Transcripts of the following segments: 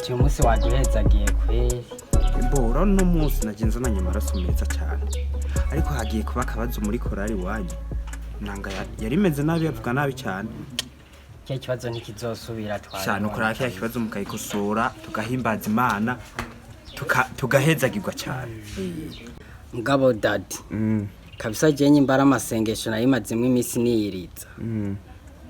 uyu munsi waduhezagiye kweri. Mbora no munsi nagenza nanye amaraso meza cyane. Ariko hagiye kuba akabazo muri korali wanyu. Nanga yari meze nabi yavuga nabi cyane. Cyo kibazo ntikizosubira twari. Cyane ukora cya kibazo mukayikosora tugahimbaza Imana tugahezagirwa cyane. Mugabo dadi. Kabisa jenye imbara amasengesho nayimazimwe imisi niyiriza.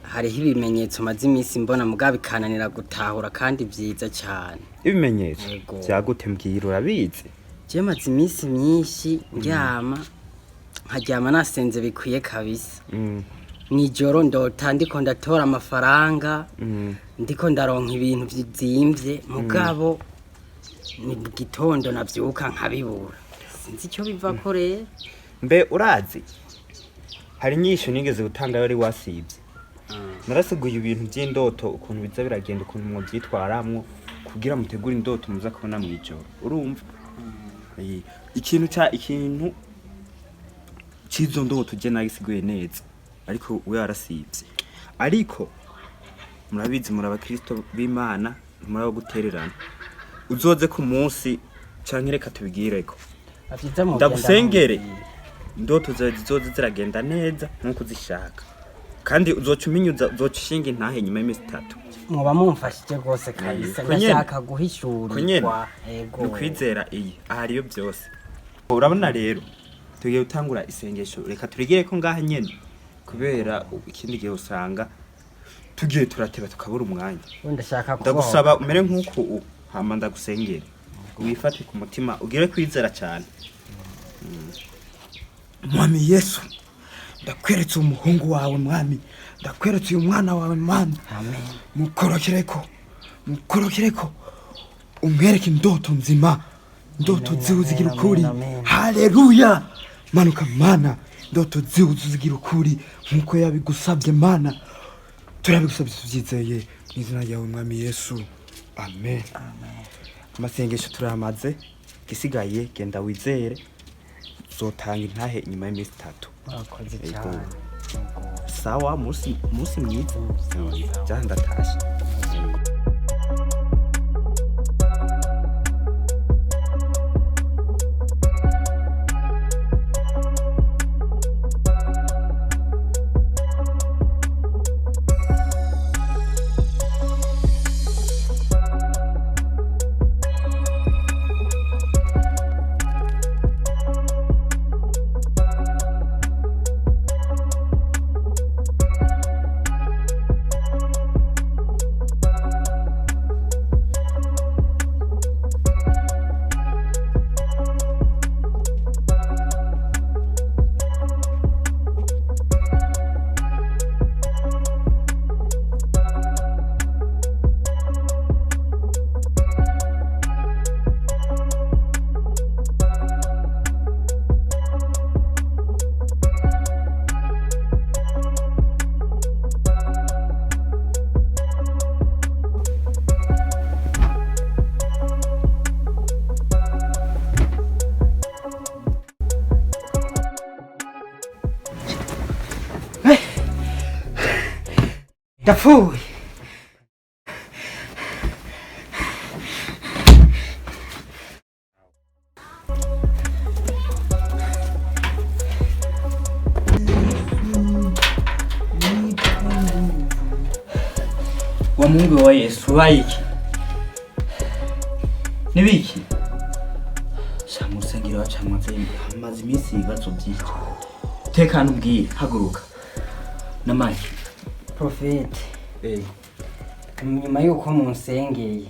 Hariho ibimenyetso maze imisi mbona mugabe kananira gutahura kandi vyiza cyane. Ibimenyetso byagute mbwira urabizi? Je maze imisi myinshi ndyama nkaryama nasenze bikwiye kabisa. Nijoro ndota ndiko ndatora amafaranga ndiko ndaronka ibintu vyizimvye mugabo ni gitondo navyuka nkabibura. Sinzi icyo biva ko rero. Mbe urazi hari nyisho nigeze gutanga yari wasibye. Narasiguye ibintu by'indoto ukuntu biza biragenda ukuntu mwo byitwaramwo kugira mutegura indoto muza kubona mu ijoro. Urumva? Ikintu cizo ndoto je nagisiguye neza. Ariko we arasibye. Ariko murabizi muri abakristo b'Imana murabo gutererana. Uzoze ku munsi canke reka tubigireko. Ndagusengere indoto zizoze ziragenda neza nkuko zishaka. Kandi uzoca uminyuza uzoca ushinga intahe nyuma y'imisi 3. Muba mumfashije gose kabisa ndashaka guhishurirwa ego. Ukwizera iyi ahariyo byose. Urabona rero tugiye gutangura isengesho reka turigireko ngaha nyene kubera ikindi gihe usanga tugiye turateba tukabura umwanya. Ndashaka ndagusaba umere nkuko hama ndagusengere. Wifate ku mutima ugire kwizera cyane. Mwami Yesu ndakweretse umuhungu wawe mwami ndakweretse uyu mwana wawe Mana. Amen. Mukorokireko umwereke indoto nzima ndoto ziuzigira ukuri. Haleluya manuka Mana ndoto ziuzigira ukuri nkuko yabigusabye Mana turabigusabye tuvyizeye mu izina ryawe mwami Yesu. Amen. Amasengesho turamaze gisigaye genda wizere zotanga intahe nyuma y'imisi 3. Akoze cyane. Sawa musi mwiza. Jya ndatashe. Dapfuye. Wa Mungu wa Yesu waiki. Nibiki? Shamusengira wacamaze amazi imisi ibibazo byinshi. Tekana ubwire haguruka. Namaki. Prophet. Nyuma yuko munsengeye.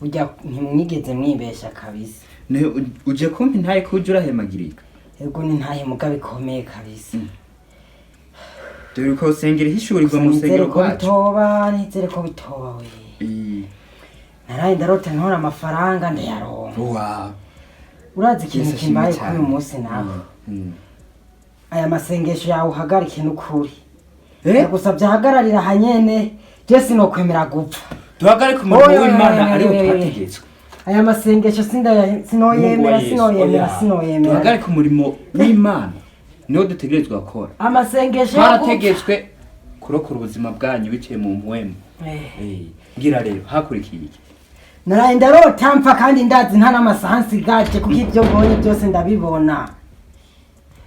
Ujya ntimwigeze mwibesha kabisa. Ne uje kumpi ntaye kujura hemagirika. Ego ni ntaye mugabe komeye kabisa. Dore ko sengera hishurirwa mu sengero kwacu. Nizere ko bitoba we. Naraye ndarota ntora amafaranga ndayaronka. Wow. Urazi ikintu kimbaye kuri uyu munsi nawe. Aya masengesho yawe uhagarike n'ukuri. Ndagusabye hagararira hanyene je sinokwemera gupfa. Duhagarike umurimo w'Imana ari utategetswe. Aya masengesho sinoyemera. Duhagarike umurimo w'Imana niwo dutegerezwa gukora. Amasengesho harategetswe kurokora ubuzima bwanyu biciye mu mpwemu. Ngira rero hakurikiye iki? naraye ndarota mpfa kandi ndazi nta n'amasaha nsigaje kuko ibyo mbonye byose ndabibona.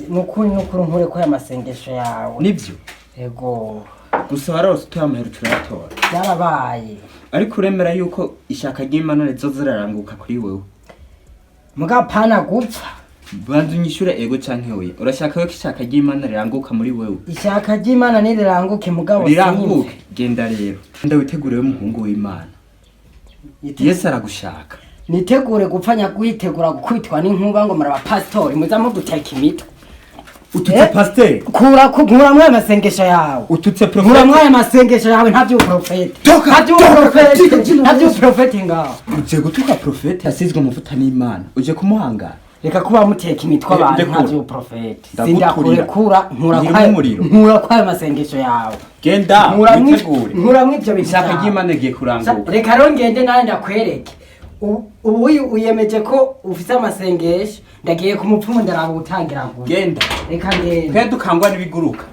Nukuri nkure ko y'amasengesho yawe. Nibyo. Ego. Gusa warose utoye amahera turatora. Yarabaye. Ariko uremera yuko ishaka ry'Imana rizo ziraranguka kuri wewe. Mugapana gupfa. Banzu nyishure ego canke oya. Urashaka yuko ishaka ry'Imana riranguka muri wewe. Ishaka ry'Imana ni riranguke mugabo riranguke. Genda rero. Ndawitegure umuhungu w'Imana. Yesu aragushaka. Nitegure gupfanya guhitegura gukubitwa n'inkuba ngo mara pastori muza muduteka imitwe. Ututse pasteur. Kura mwe masengesho yawe. Ututse prophet. Kura mwe masengesho yawe ntavyo prophet. Ntavyo prophet ngaho. Uje gutuka prophet yasizwe mufuta n'Imana. Uje kumuhanga. Reka kuba muteka imitwe abantu ntavyo prophet. Sindakure kura nkura kwa masengesho yawe. Genda witegure. Nkura mw'ivyo bishaka. Ishaka ry'Imana giye kuranguka. Reka rongende nawe ndakwereke. Ubu uyemeje ko ufite amasengesho ndagiye ku mupfumu ndaraba gutangira ngo genda reka ngende kwe dukangwa n'ibiguruka